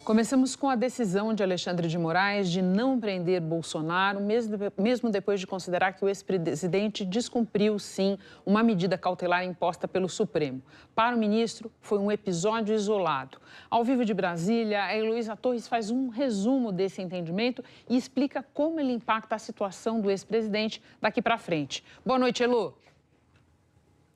Começamos com a decisão de Alexandre de Moraes de não prender Bolsonaro, mesmo depois de considerar que o ex-presidente descumpriu, sim, uma medida cautelar imposta pelo Supremo. Para o ministro, foi um episódio isolado. Ao vivo de Brasília, a Heloísa Torres faz um resumo desse entendimento e explica como ele impacta a situação do ex-presidente daqui para frente. Boa noite, Elo.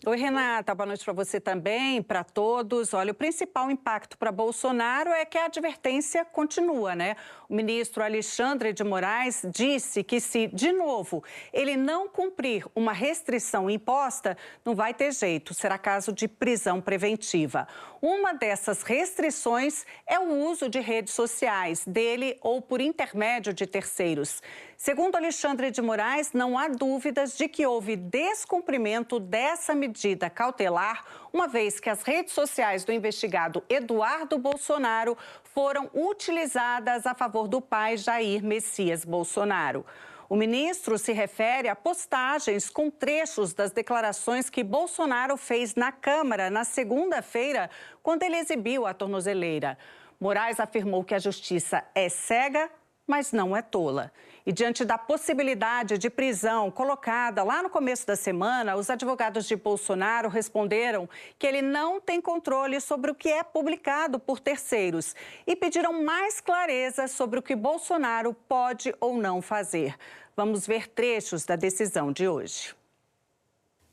Oi, Renata. Boa noite para você também, para todos. Olha, o principal impacto para Bolsonaro é que a advertência continua, né? O ministro Alexandre de Moraes disse que se, de novo, ele não cumprir uma restrição imposta, não vai ter jeito, será caso de prisão preventiva. Uma dessas restrições é o uso de redes sociais, dele ou por intermédio de terceiros. Segundo Alexandre de Moraes, não há dúvidas de que houve descumprimento dessa medida cautelar, uma vez que as redes sociais do investigado Eduardo Bolsonaro foram utilizadas a favor do pai Jair Messias Bolsonaro. O ministro se refere a postagens com trechos das declarações que Bolsonaro fez na Câmara na segunda-feira, quando ele exibiu a tornozeleira. Moraes afirmou que a justiça é cega, mas não é tola. E diante da possibilidade de prisão colocada lá no começo da semana, os advogados de Bolsonaro responderam que ele não tem controle sobre o que é publicado por terceiros e pediram mais clareza sobre o que Bolsonaro pode ou não fazer. Vamos ver trechos da decisão de hoje.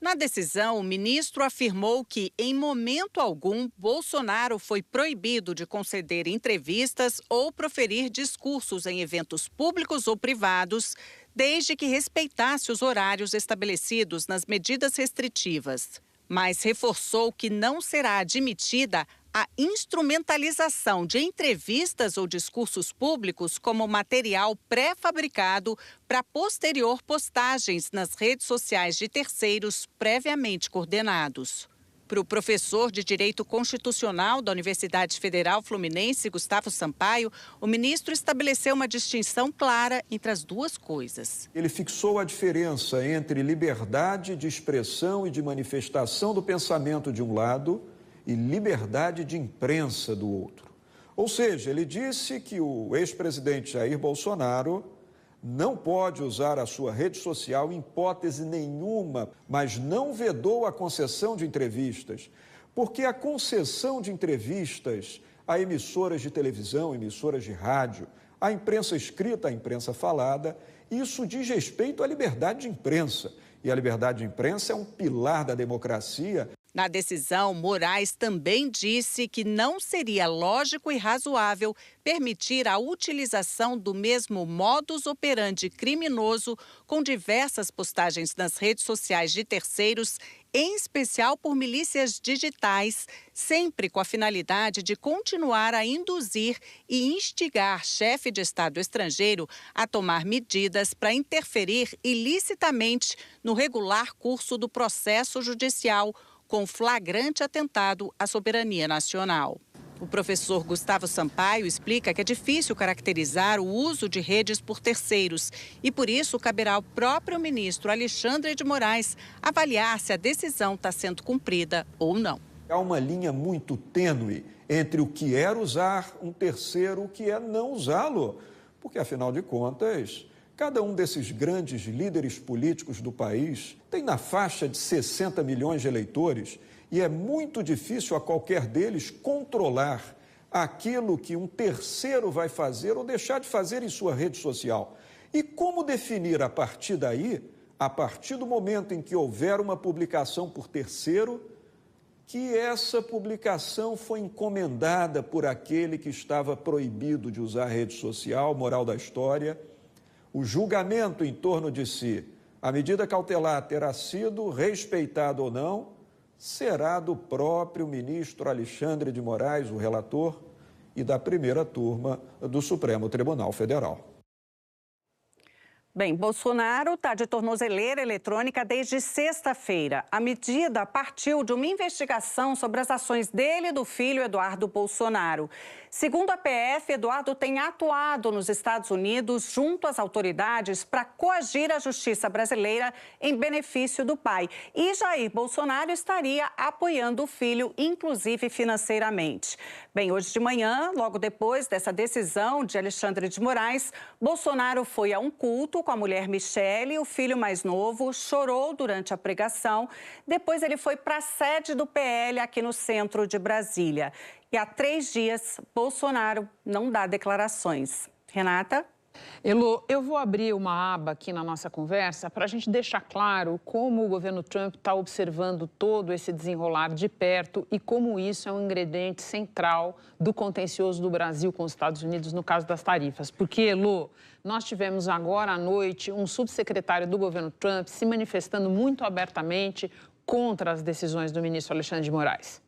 Na decisão, o ministro afirmou que, em momento algum, Bolsonaro foi proibido de conceder entrevistas ou proferir discursos em eventos públicos ou privados, desde que respeitasse os horários estabelecidos nas medidas restritivas. Mas reforçou que não será admitida a instrumentalização de entrevistas ou discursos públicos como material pré-fabricado para posterior postagens nas redes sociais de terceiros previamente coordenados. Para o professor de Direito Constitucional da Universidade Federal Fluminense, Gustavo Sampaio, o ministro estabeleceu uma distinção clara entre as duas coisas. Ele fixou a diferença entre liberdade de expressão e de manifestação do pensamento de um lado e liberdade de imprensa do outro. Ou seja, ele disse que o ex-presidente Jair Bolsonaro não pode usar a sua rede social em hipótese nenhuma, mas não vedou a concessão de entrevistas, porque a concessão de entrevistas a emissoras de televisão, emissoras de rádio, à imprensa escrita, à imprensa falada, isso diz respeito à liberdade de imprensa. E a liberdade de imprensa é um pilar da democracia. Na decisão, Moraes também disse que não seria lógico e razoável permitir a utilização do mesmo modus operandi criminoso com diversas postagens nas redes sociais de terceiros, em especial por milícias digitais, sempre com a finalidade de continuar a induzir e instigar chefe de Estado estrangeiro a tomar medidas para interferir ilicitamente no regular curso do processo judicial, com flagrante atentado à soberania nacional. O professor Gustavo Sampaio explica que é difícil caracterizar o uso de redes por terceiros e, por isso, caberá ao próprio ministro Alexandre de Moraes avaliar se a decisão está sendo cumprida ou não. Há uma linha muito tênue entre o que é usar um terceiro e o que é não usá-lo, porque, afinal de contas, cada um desses grandes líderes políticos do país tem na faixa de 60 milhões de eleitores e é muito difícil a qualquer deles controlar aquilo que um terceiro vai fazer ou deixar de fazer em sua rede social. E como definir a partir daí, a partir do momento em que houver uma publicação por terceiro, que essa publicação foi encomendada por aquele que estava proibido de usar a rede social, moral da história. O julgamento em torno de se a medida cautelar terá sido respeitada ou não, será do próprio ministro Alexandre de Moraes, o relator, e da primeira turma do Supremo Tribunal Federal. Bem, Bolsonaro está de tornozeleira eletrônica desde sexta-feira. A medida partiu de uma investigação sobre as ações dele e do filho Eduardo Bolsonaro. Segundo a PF, Eduardo tem atuado nos Estados Unidos junto às autoridades para coagir a justiça brasileira em benefício do pai. E Jair Bolsonaro estaria apoiando o filho, inclusive financeiramente. Bem, hoje de manhã, logo depois dessa decisão de Alexandre de Moraes, Bolsonaro foi a um culto com a mulher Michele, o filho mais novo, chorou durante a pregação. Depois ele foi para a sede do PL aqui no centro de Brasília. E há 3 dias, Bolsonaro não dá declarações. Renata? Elô, eu vou abrir uma aba aqui na nossa conversa para a gente deixar claro como o governo Trump está observando todo esse desenrolar de perto e como isso é um ingrediente central do contencioso do Brasil com os Estados Unidos no caso das tarifas. Porque, Elô, nós tivemos agora à noite um subsecretário do governo Trump se manifestando muito abertamente contra as decisões do ministro Alexandre de Moraes.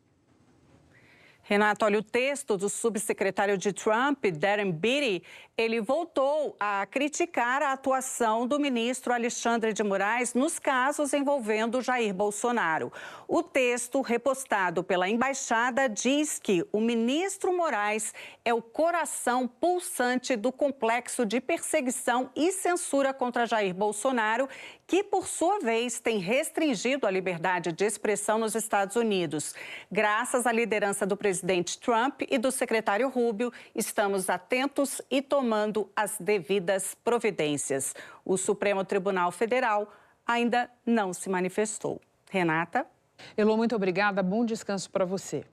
Renato, olha, o texto do subsecretário de Trump, Darren Beatty, ele voltou a criticar a atuação do ministro Alexandre de Moraes nos casos envolvendo Jair Bolsonaro. O texto, repostado pela embaixada, diz que o ministro Moraes é o coração pulsante do complexo de perseguição e censura contra Jair Bolsonaro, que, por sua vez, tem restringido a liberdade de expressão nos Estados Unidos. Graças à liderança do presidente Trump e do secretário Rubio, estamos atentos e tomando as devidas providências. O Supremo Tribunal Federal ainda não se manifestou. Renata? Elô, muito obrigada. Bom descanso para você.